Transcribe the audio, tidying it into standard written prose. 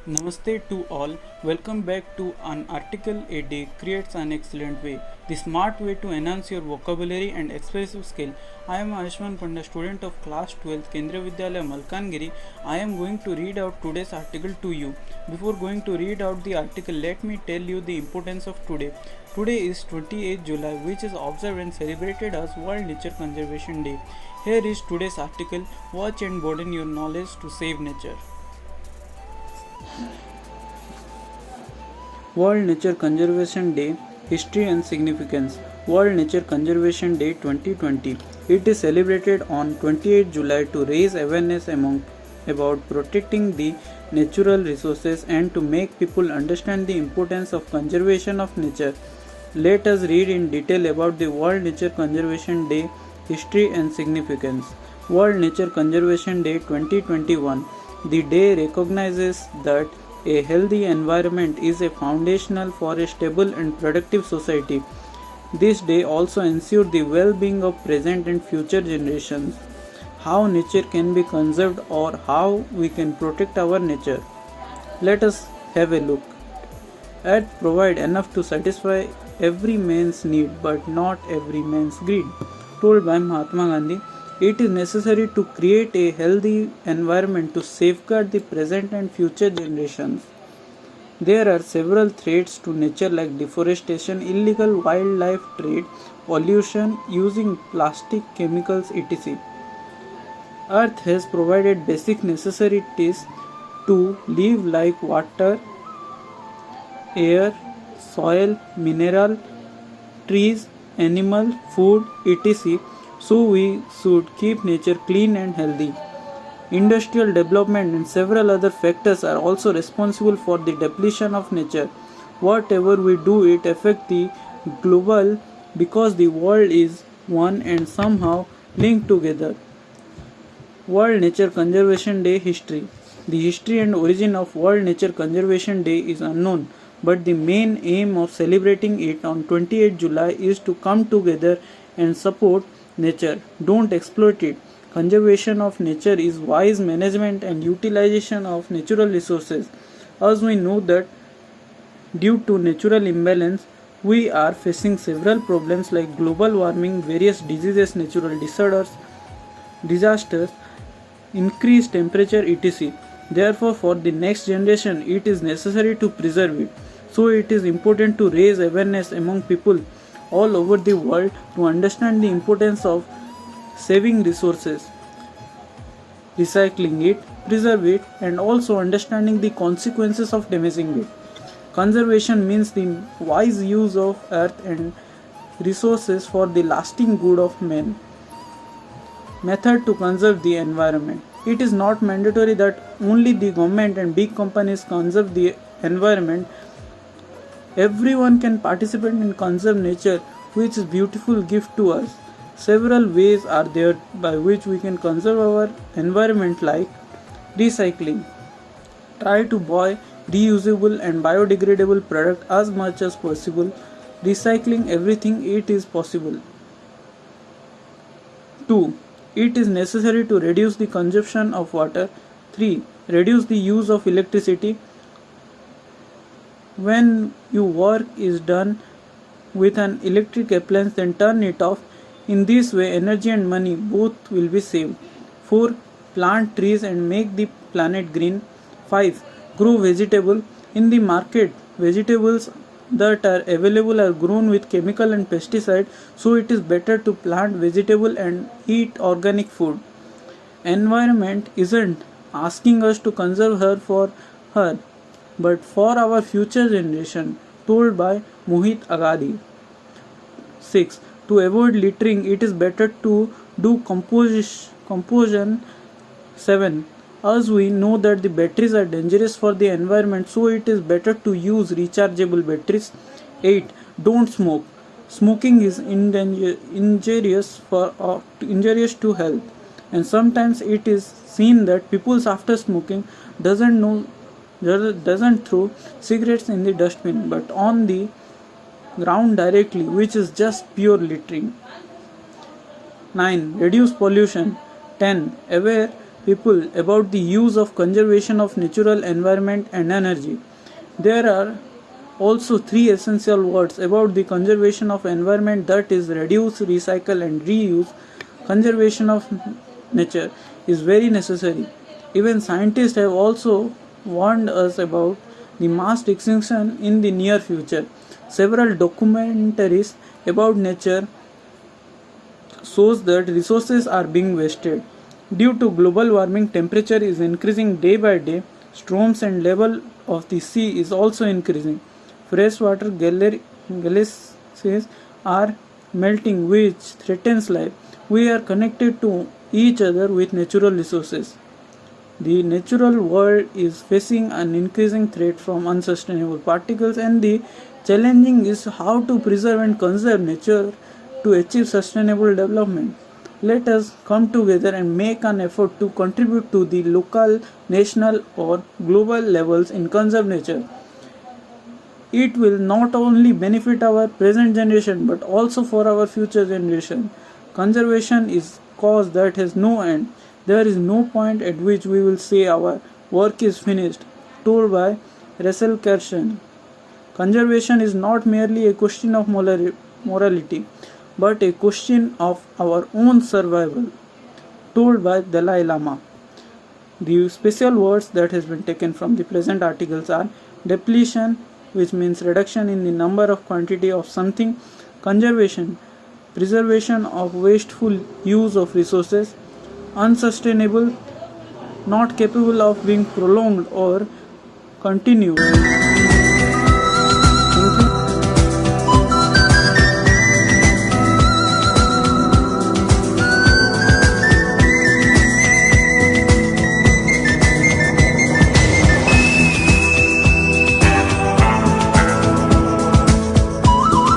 Namaste to all. Welcome back to An Article a Day Creates an Excellent Way, the smart way to enhance your vocabulary and expressive skill. I am Ayushman Panda, student of class 12th, Kendriya Vidyalaya Malkangiri. I am going to read out today's article to you. Before going to read out the article, let me tell you the importance of today. Today is 28th July, which is observed and celebrated as World Nature Conservation Day. Here is today's article. Watch and broaden your knowledge to save nature. World Nature Conservation Day History and Significance. World Nature Conservation Day 2020. It is celebrated on 28 July to raise awareness about protecting the natural resources and to make people understand the importance of conservation of nature. Let us read in detail about the World Nature Conservation Day History and Significance. World Nature Conservation Day 2021. The day recognizes that a healthy environment is a foundational for a stable and productive society. This day also ensures the well-being of present and future generations. How nature can be conserved or how we can protect our nature. Let us have a look. Earth provides enough to satisfy every man's need but not every man's greed. Told by Mahatma Gandhi, it is necessary to create a healthy environment to safeguard the present and future generations. There are several threats to nature like deforestation, illegal wildlife trade, pollution, using plastic, chemicals, etc. Earth has provided basic necessities to live like water, air, soil, mineral, trees, animal, food, etc. So we should keep nature clean and healthy. Industrial development and several other factors are also responsible for the depletion of nature. Whatever we do, it affects the global because the world is one and somehow linked together. World Nature Conservation Day History. The history and origin of World Nature Conservation Day is unknown, but the main aim of celebrating it on 28 July is to come together and support nature. Don't exploit it. Conservation of nature is wise management and utilization of natural resources. As we know that due to natural imbalance, we are facing several problems like global warming, various diseases, natural disasters, increased temperature, etc. Therefore, for the next generation, it is necessary to preserve it. So, it is important to raise awareness among people all over the world to understand the importance of saving resources, recycling it, preserve it, and also understanding the consequences of damaging it. Conservation means the wise use of earth and resources for the lasting good of men. Method to conserve the environment. It is not mandatory that only the government and big companies conserve the environment. Everyone can participate in conserve nature, which is beautiful gift to us. Several ways are there by which we can conserve our environment like recycling. Try to buy reusable and biodegradable product as much as possible. Recycling everything it is possible. 2. It is necessary to reduce the consumption of water. 3. Reduce the use of electricity. When your work is done with an electric appliance, then turn it off. In this way, energy and money both will be saved. 4. Plant trees and make the planet green. 5. Grow vegetable. In the market, vegetables that are available are grown with chemical and pesticide, so it is better to plant vegetable and eat organic food. Environment isn't asking us to conserve her for her, but for our future generation, told by Mohit Agadi. 6. To avoid littering, it is better to do composition. 7. As we know that the batteries are dangerous for the environment, so it is better to use rechargeable batteries. 8. Don't smoke. Smoking is injurious to health, and sometimes it is seen that people after smoking doesn't throw cigarettes in the dustbin but on the ground directly, which is just pure littering. 9. Reduce pollution. 10. Aware people about the use of conservation of natural environment and energy. There are also three essential words about the conservation of environment, that is reduce, recycle and reuse. Conservation of nature is very necessary. Even scientists have also warned us about the mass extinction in the near future. Several documentaries about nature shows that resources are being wasted. Due to global warming, temperature is increasing day by day. Storms and level of the sea is also increasing. Freshwater glaciers are melting, which threatens life. We are connected to each other with natural resources. The natural world is facing an increasing threat from unsustainable particles, and the challenging is how to preserve and conserve nature to achieve sustainable development. Let us come together and make an effort to contribute to the local, national or global levels in conserve nature. It will not only benefit our present generation but also for our future generation. Conservation is cause that has no end. There is no point at which we will say our work is finished. Told by Russell Kirsten. Conservation is not merely a question of morality, but a question of our own survival. Told by Dalai Lama. The special words that has been taken from the present articles are depletion, which means reduction in the number of quantity of something; conservation, preservation of wasteful use of resources; unsustainable, not capable of being prolonged or continued.